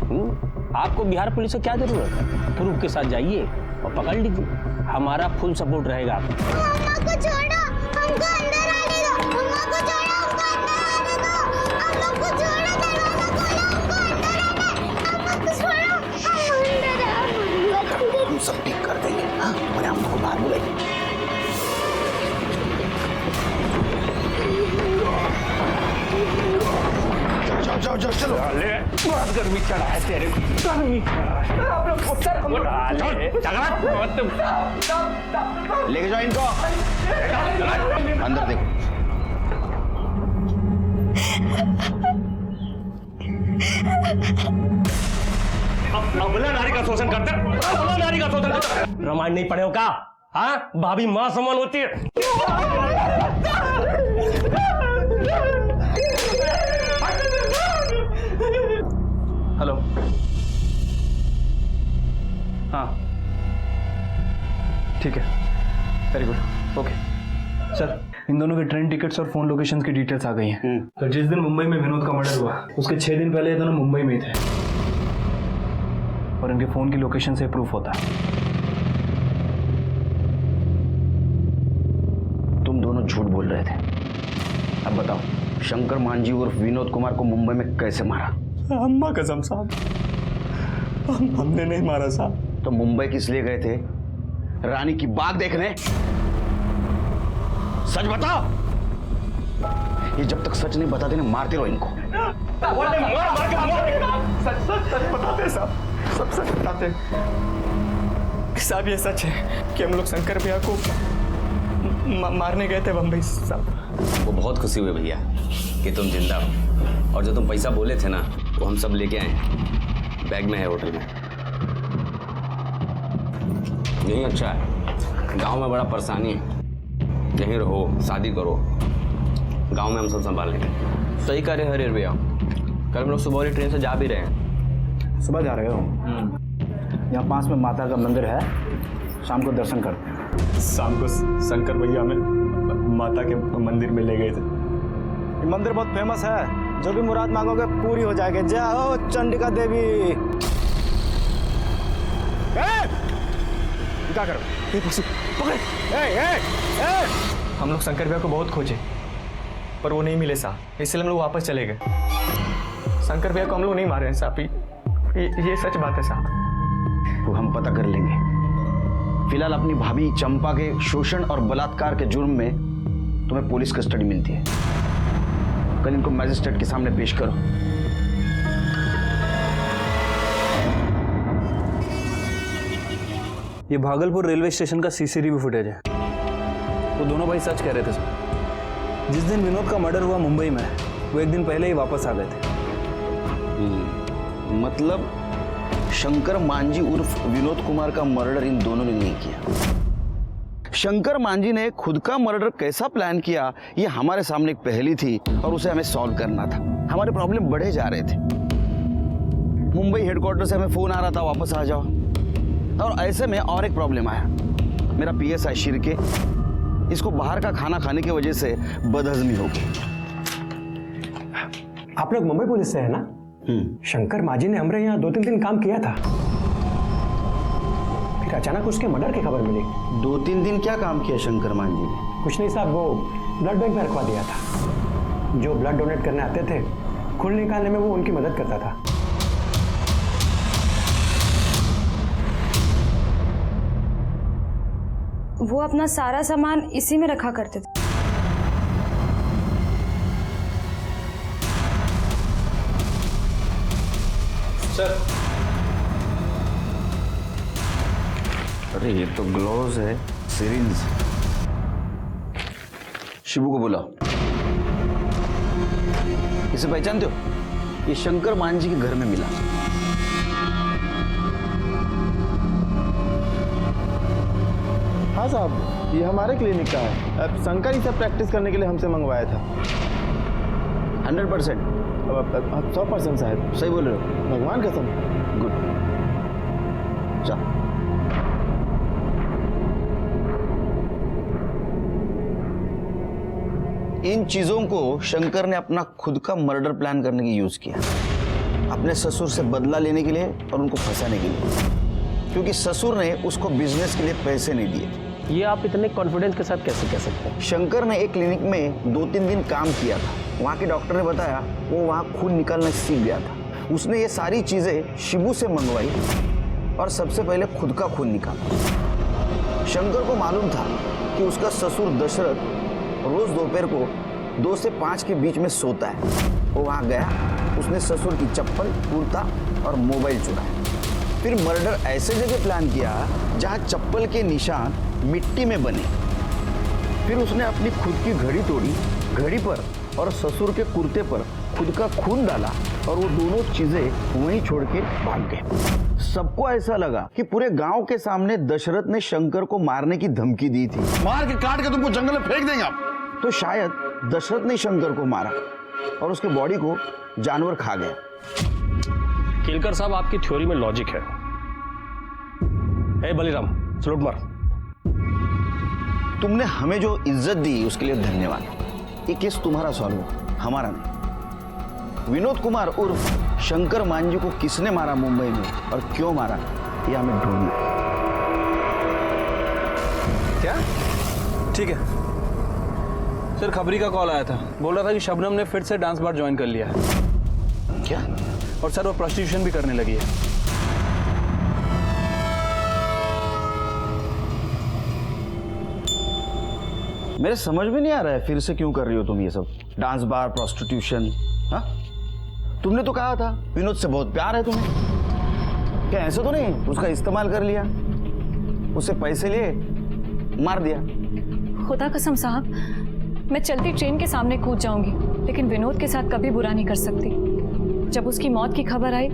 आपको बिहार पुलिस से क्या जरूरत है, प्रूफ के साथ जाइए और पकड़ लीजिए, हमारा फुल सपोर्ट रहेगा आपको। अम्मा को छोड़ो, हमको अंदर आने दो। अम्मा को छोड़ो, हमको अंदर आने दो। हम लोग को छोड़ो, दरवाजा खोलो, हमको अंदर आना है। अम्मा को छोड़ो, हम अंदर हम सब ठीक कर देंगे। हाँ, तुम्हारे अम्मा को बाहर बुलाइए। जाओ जाओ जाओ जाओ। गर्मी चढ़ा है तेरे को, गर्मी अपने पुत्र को लेके जाओ इनको, अंदर देखो। अबला नारी का शोषण करते, अबला नारी का शोषण करते। रामायण नहीं पढ़े हो का? हाँ, भाभी माँ समान होती है। हेलो, हाँ ठीक है, वेरी गुड, ओके सर। इन दोनों के ट्रेन टिकट्स और फोन लोकेशन की डिटेल्स आ गई हैं। तो जिस दिन मुंबई में विनोद का मर्डर हुआ उसके 6 दिन पहले ये दोनों मुंबई में ही थे और इनके फोन की लोकेशन से प्रूफ होता है। तुम दोनों झूठ बोल रहे थे। अब बताओ, शंकर मांझी उर्फ विनोद कुमार को मुंबई में कैसे मारा? अम्मा कसम साहब, हमने नहीं मारा साहब। तो मुंबई किस लिए गए थे? रानी की बाग देखने? सच बताओ। ये जब तक सच नहीं बताते ना, मारते रहो इनको। सच बताते साहब, सब सच बताते साहब। ये सच है कि हम लोग शंकर भैया को मारने गए थे बम्बई साहब। वो बहुत खुशी हुई भैया कि तुम जिंदा हो, और जो तुम पैसा बोले थे ना वो हम सब लेके आए, बैग में है होटल में। यही अच्छा है, गांव में बड़ा परेशानी है। यहीं रहो, शादी करो, गांव में हम सब संभाल लेंगे। सही कह रहे हरे भैया, कल हम लोग सुबह वाली ट्रेन से जा भी रहे हैं। सुबह जा रहे हो? यहाँ पास में माता का मंदिर है, शाम को दर्शन करते हैं। शाम को शंकर भैया हमें माता के मंदिर में ले गए थे। ये मंदिर बहुत फेमस है, जो भी मुराद मांगोगे पूरी हो जाएगी। जाओ चंडिका देवी। क्या करो? हम लोग शंकर भैया को बहुत खोजे पर वो नहीं मिले साहब, इसलिए हम लोग वापस चले गए। शंकर भैया को हम लोग नहीं मारे हैं साहब, ये सच बात है साहब। वो हम पता कर लेंगे। फिलहाल अपनी भाभी चंपा के शोषण और बलात्कार के जुर्म में तुम्हें पुलिस कस्टडी मिलती है। कल इनको मैजिस्ट्रेट के सामने पेश करो। ये भागलपुर रेलवे स्टेशन का सीसीटीवी फुटेज है। वो दोनों भाई सच कह रहे थे सर। जिस दिन विनोद का मर्डर हुआ मुंबई में, वो एक दिन पहले ही वापस आ गए थे। मतलब शंकर मांझी उर्फ विनोद कुमार का मर्डर इन दोनों ने नहीं किया। शंकर मांझी ने खुद का मर्डर कैसा प्लान किया, ये हमारे सामने एक पहेली थी और उसे हमें सॉल्व करना था। हमारे प्रॉब्लम बढ़े जा रहे थे। मुंबई हेडक्वार्टर से हमें फोन आ रहा था वापस आ जाओ, और ऐसे में और एक प्रॉब्लम आया। मेरा पीएसआई शिर्के, इसको बाहर का खाना खाने की वजह से बदहजमी हो गई। आप लोग मुंबई पुलिस से है ना? शंकर मांझी ने हमारे यहाँ 2-3 दिन काम किया था, फिर अचानक उसके मर्डर की खबर मिली। 2-3 दिन क्या काम किया शंकर मांझी ने? कुछ नहीं साहब, वो ब्लड बैंक में रखवा दिया था। जो ब्लड डोनेट करने आते थे, खून निकालने में वो उनकी मदद करता था। वो अपना सारा सामान इसी में रखा करते थे। सर, अरे ये तो ग्लोव्स है, सिरिंज। शिबू को बुलाओ। इसे पहचानते हो? ये शंकर मांझी के घर में मिला। हाँ साहब, ये हमारे क्लिनिक का है। अब शंकर ही सब प्रैक्टिस करने के लिए हमसे मंगवाया था। 100%? 100% साहब। सही बोल रहे हो? भगवान कसम। गुड। चल। इन चीजों को शंकर ने अपना खुद का मर्डर प्लान करने की यूज किया, अपने ससुर से बदला लेने के लिए और उनको फंसाने के लिए, क्योंकि ससुर ने उसको बिजनेस के लिए पैसे नहीं दिए। ये आप इतने कॉन्फिडेंस के साथ कैसे कह सकते हैं? शंकर ने एक क्लिनिक में 2-3 दिन काम किया था। वहाँ के डॉक्टर ने बताया वो वहाँ खून निकालना सीख गया था। उसने ये सारी चीजें शिबू से मंगवाई और सबसे पहले खुद का खून निकाला। शंकर को मालूम था कि उसका ससुर दशरथ रोज दोपहर को 2 से 5 के बीच में सोता है। वो वहाँ गया उसने ससुर की चप्पल, कुर्ता और मोबाइल चुराया। फिर मर्डर ऐसे जगह प्लान किया जहां चप्पल के निशान मिट्टी में बने। फिर उसने अपनी खुद की घड़ी तोड़ी, घड़ी पर और ससुर के कुर्ते पर खुद का खून डाला और वो दोनों चीजें वहीं छोड़ के भाग गए। सबको ऐसा लगा कि पूरे गांव के सामने दशरथ ने शंकर को मारने की धमकी दी थी। मार के काट के तुमको जंगल में फेंक देंगे आप। तो शायद दशरथ ने शंकर को मारा और उसके बॉडी को जानवर खा गया। केलकर साहब, आपकी थ्योरी में लॉजिक है। हे बलिराम, सलूट मार। तुमने हमें जो इज्जत दी उसके लिए धन्यवाद। ये केस तुम्हारा सॉल्व हो, हमारा नहीं। विनोद कुमार उर्फ शंकर मांझी को किसने मारा मुंबई में और क्यों मारा, ये हमें ढूंढना है। क्या? ठीक है सर, खबरी का कॉल आया था, बोल रहा था कि शबनम ने फिर से डांस बार ज्वाइन कर लिया है। क्या? और सर वो प्रोस्टिट्यूशन भी करने लगी है। मेरे समझ में नहीं आ रहा है फिर से क्यों कर रही हो तुम ये सब, डांस बार, प्रोस्टिट्यूशन। हाँ, तुमने तो कहा था विनोद से बहुत प्यार है तुम्हें। क्या ऐसा तो नहीं उसका इस्तेमाल कर लिया, उसे पैसे लिए मार दिया? खुदा कसम साहब, मैं चलती ट्रेन के सामने कूद जाऊंगी, लेकिन विनोद के साथ कभी बुरा नहीं कर सकती। जब उसकी मौत की खबर आई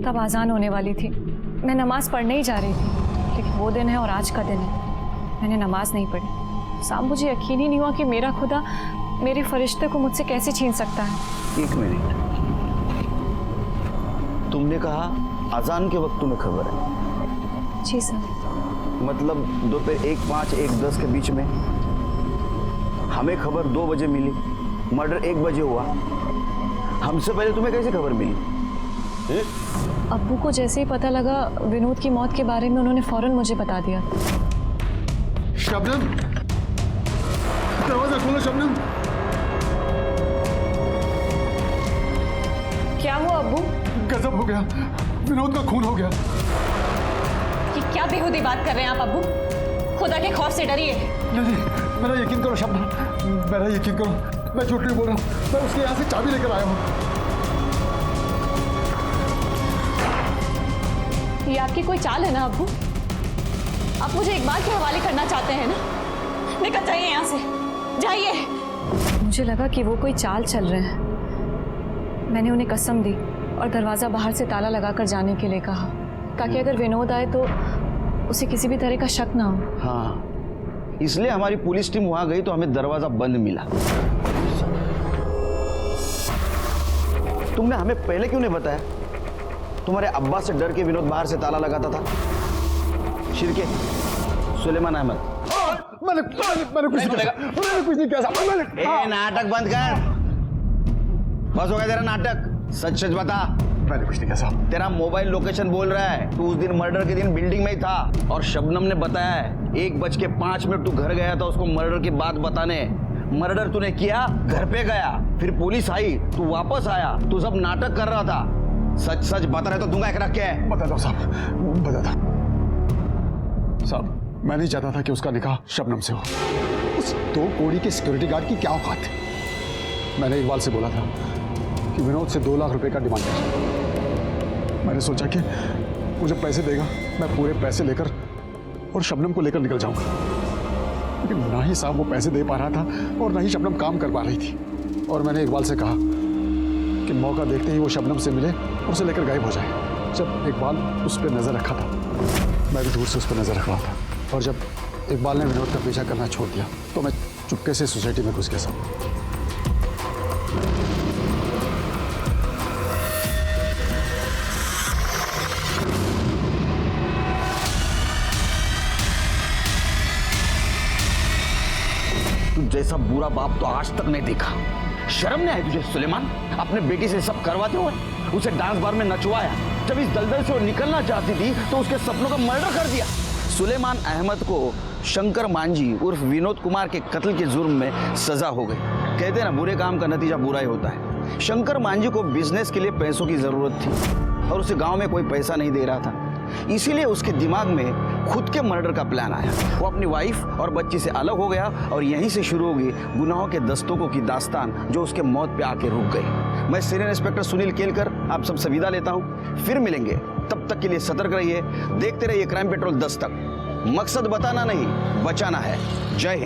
तब आज़ान होने वाली थी। मैं नमाज पढ़ने ही जा रही थी, लेकिन वो दिन है और आज का दिन है, मैंने नमाज नहीं पढ़ी। साहब, मुझे यकीन ही नहीं हुआ कि मेरा खुदा मेरे फरिश्ते को मुझसे कैसे छीन सकता है। एक मिनट, तुमने कहा अजान के वक्त तुम्हें खबर है? जी सर। मतलब दोपहर 1:05 1:10 के बीच में? हमें खबर 2 बजे मिली, मर्डर 1 बजे हुआ। हमसे पहले तुम्हें कैसे खबर मिली? अब्बू को जैसे ही पता लगा विनोद की मौत के बारे में, उन्होंने फौरन मुझे बता दिया। शबनम, दरवाजा खोलो शबनम। क्या हुआ अब्बू? गजब हो गया, विनोद का खून हो गया। कि क्या बेहूदी बात कर रहे हैं आप अब्बू? खुदा के खौफ से डरिए। नहीं, मेरा यकीन करो शबनम, मेरा यकीन करो, मैं झूठ नहीं बोल रहा हूँ। मैं उसके यहाँ से चाबी लेकर आया हूँ। ये आपकी कोई चाल है ना अब्बू? आप मुझे इकबाल के हवाले करना चाहते हैं ना? निकल जाइए यहाँ से, जाइए। मुझे लगा कि वो कोई चाल चल रहे हैं। मैंने उन्हें कसम दी और दरवाज़ा बाहर से ताला लगाकर जाने के लिए कहा, ताकि अगर विनोद आए तो उसे किसी भी तरह का शक ना हो। हाँ, इसलिए हमारी पुलिस टीम वहां गई तो हमें दरवाजा बंद मिला। तुमने हमें पहले क्यों नहीं बताया? तुम्हारे अब्बा से डर के विनोद बाहर से ताला लगाता था। शिरके, सुलेमान अहमद। मैंने कुछ नहीं किया। नाटक बंद कर, बस हो गया तेरा नाटक। सच सच बता। मैंने कुछ नहीं किया साहब। तेरा मोबाइल लोकेशन बोल रहा है तू उस दिन मर्डर के दिन बिल्डिंग में ही था, और शबनम ने बताया है 1:05 तू घर गया था उसको मर्डर की बात बताने। मर्डर तूने किया, घर पे गया, फिर पुलिस आई, तू वापस आया, तू सब नाटक कर रहा था। सच सच बता रहे तो दूंगा एक रख के। बता दो साहब, बता दो साहब। मैं नहीं चाहता था कि उसका निकाह शबनम से हो। उस 2 कौड़ी के सिक्योरिटी गार्ड की क्या औकात है। मैंने इकबाल से बोला था कि विनोद से 2 लाख रुपए का डिमांड है। मैंने सोचा कि मुझे पैसे देगा, मैं पूरे पैसे लेकर और शबनम को लेकर निकल जाऊंगा, लेकिन ना ही साहब वो पैसे दे पा रहा था और ना ही शबनम काम कर पा रही थी। और मैंने इकबाल से कहा कि मौका देखते ही वो शबनम से मिले और उसे लेकर गायब हो जाए। जब इकबाल उस पर नजर रखा था, मैं भी दूर से उस पर नजर रख रहा था, और जब इकबाल ने विनोद का पीछा करना छोड़ दिया तो मैं चुपके से सोसाइटी में घुस गया साहब। तू जैसा बुरा बाप तो आज तक नहीं देखा। शर्म नहीं आई तुझे सुलेमान? अपने बेटी से सब करवाते हुए उसे डांस बार में नचवाया। जब इस दलदल से वो निकलना चाहती थी तो उसके सपनों का मर्डर कर दिया। सुलेमान अहमद को शंकर मांझी उर्फ विनोद कुमार के कत्ल के जुर्म में सजा हो गई। कहते हैं ना, बुरे काम का नतीजा बुरा ही होता है। शंकर मांझी को बिजनेस के लिए पैसों की जरूरत थी और उसे गांव में कोई पैसा नहीं दे रहा था। इसीलिए उसके दिमाग में खुद के मर्डर का प्लान आया। वो अपनी वाइफ और बच्ची से अलग हो गया और यहीं से शुरू होगी गुनाहों के दस्तकों की दास्तान जो उसके मौत पे आके रुक गई। मैं सीनियर इंस्पेक्टर सुनील केलकर आप सबसे विदा लेता हूँ। फिर मिलेंगे, तब तक के लिए सतर्क रहिए, देखते रहिए क्राइम पेट्रोल 10 तक। मकसद बताना नहीं, बचाना है। जय हिंद।